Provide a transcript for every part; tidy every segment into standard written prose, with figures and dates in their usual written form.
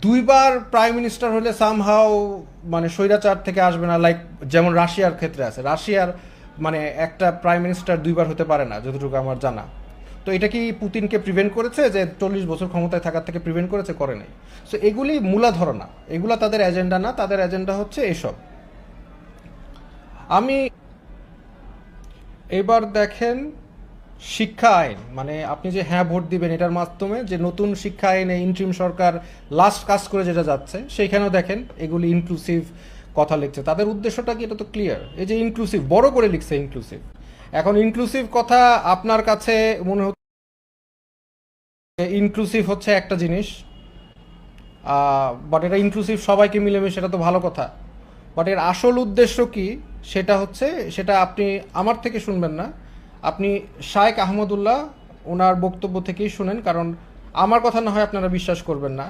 দুইবার prime minister হলে somehow মানে স্বৈরাচার থেকে আসবে না, লাইক যেমন রাশিয়ার ক্ষেত্রে আছে। রাশিয়ার মানে একটা প্রাইম মিনিস্টার দুইবার হতে পারে না যতটুকু আমার জানা। তো এটা কি পুতিনকে প্রিভেন্ট করেছে, যে 40 বছর ক্ষমতায় থাকার থেকে প্রিভেন্ট করেছে? করে নাই। সো এগুলি মূলাধার না, এগুলা তাদের এজেন্ডা না, তাদের এজেন্ডা হচ্ছে এসব। আমি এবার দেখেন শিক্ষা আইন, মানে আপনি যে হ্যাঁ ভোট দিবেন এটার মাধ্যমে যে নতুন শিক্ষা আইনে ইন্ট্রিম সরকার লাস্ট কাজ করে যেটা যাচ্ছে, সেইখানেও দেখেন এগুলি ইনক্লুসিভ কথা লিখছে। তাদের উদ্দেশ্যটা কি, এটা তো ক্লিয়ার। এই যে ইনক্লুসিভ বড় করে লিখছে ইনক্লুসিভ। এখন ইনক্লুসিভ কথা আপনার কাছে মনে হচ্ছে ইনক্লুসিভ হচ্ছে একটা জিনিস, বাট এটা ইনক্লুসিভ সবাইকে মিলেমিশে, সেটা তো ভালো কথা। বাট এর আসল উদ্দেশ্য কি সেটা হচ্ছে, সেটা আপনি আমার থেকে শুনবেন না, আপনি শায়েখ আহমদুল্লাহ ওনার বক্তব্য থেকেই শুনেন। কারণ আমার কথা না হয় আপনারা বিশ্বাস করবেন না,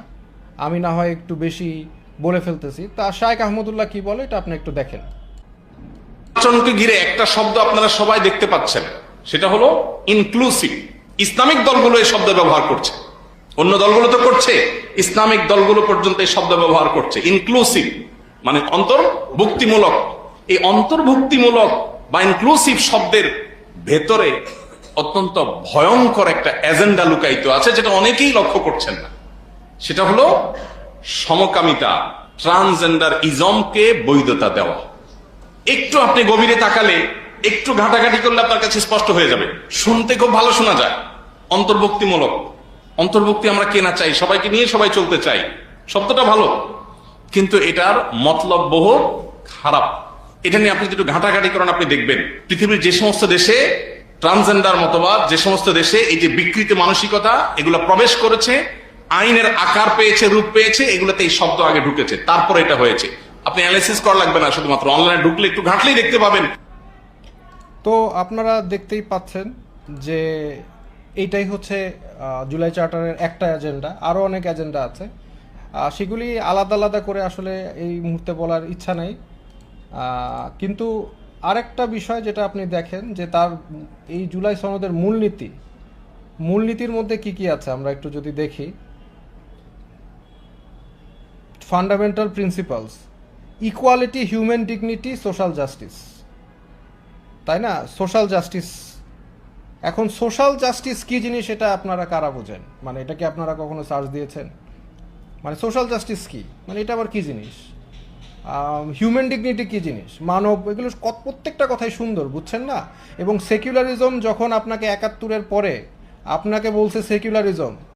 আমি না হয় একটু বেশি বলে ফেলতেছি। তা শায়েখ আহমদুল্লাহ কি বলে এটা আপনি একটু দেখেন। নির্বাচনকে ঘিরে একটা শব্দ আপনারা সবাই দেখতে পাচ্ছেন, সেটা হলো ইনক্লুসিভ। ইসলামিক দলগুলো এই শব্দ ব্যবহার করছে, অন্য দলগুলো তো করছে, ইসলামিক দলগুলো পর্যন্ত এই শব্দ ব্যবহার করছে। ইনক্লুসিভ মানে অন্তর্ভুক্তিমূলক। এই অন্তর্ভুক্তিমূলক বা ইনক্লুসিভ শব্দের ভেতরে অত্যন্ত ভয়ঙ্কর একটা এজেন্ডা লুকায়িত আছে, যেটা অনেকেই লক্ষ্য করছেন না। সেটা হলো সমকামিতা, ট্রান্সজেন্ডার ইজমকে বৈধতা দেওয়া। একটু আপনি গভীরে তাকালে, একটু ঘাটাঘাটি করলে আপনার কাছে স্পষ্ট হয়ে যাবে। শুনতে খুব ভালো শোনা যায়, অন্তর্ভুক্তিমূলক। অন্তর্ভুক্তি আমরা কে না চাই, সবাইকে নিয়ে সবাই চলতে চাই, শব্দটা ভালো, কিন্তু এটার মতলব বহু খারাপ। এটা নিয়ে আপনি একটু ঘাটাঘাটি করেন, আপনি দেখবেন পৃথিবীর যে সমস্ত দেশে ট্রান্সজেন্ডার মতবাদ, যে সমস্ত দেশে এই যে বিকৃত মানসিকতা এগুলো প্রবেশ করেছে, আইনের আকার পেয়েছে, রূপ পেয়েছে, এগুলোতে এই শব্দ আগে ঢুকেছে, তারপর এটা হয়েছে। আপনি অ্যানালাইসিস করা লাগবে না, শুধুমাত্র অনলাইনে ঢুকলে একটু ঘাটলেই দেখতে পাবেন। তো আপনারা দেখতেই পাচ্ছেন যে এইটাই হচ্ছে জুলাই চার্টারের একটা এজেন্ডা। আরও অনেক এজেন্ডা আছে, সেগুলি আলাদা আলাদা করে আসলে এই মুহূর্তে বলার ইচ্ছা নেই। কিন্তু আরেকটা বিষয় যেটা আপনি দেখেন যে তার এই জুলাই সনদের মূলনীতি, মূলনীতির মধ্যে কি কি আছে আমরা একটু যদি দেখি। Fundamental principles, equality, human dignity, social justice, তাই না? Social justice. এখন সোশ্যাল জাস্টিস কি জিনিস এটা আপনারা কারা বোঝেন? মানে এটা কি আপনারা কখনো সার্চ দিয়েছেন? মানে সোশ্যাল জাস্টিস কি, মানে এটা আবার কি জিনিস? হিউম্যান ডিগনিটি কি জিনিস, মানব, এগুলো প্রত্যেকটা কথাই সুন্দর, বুঝছেন না? এবং সেকুলারিজম যখন আপনাকে 71-এর পরে আপনাকে বলছে সেকুলারিজম,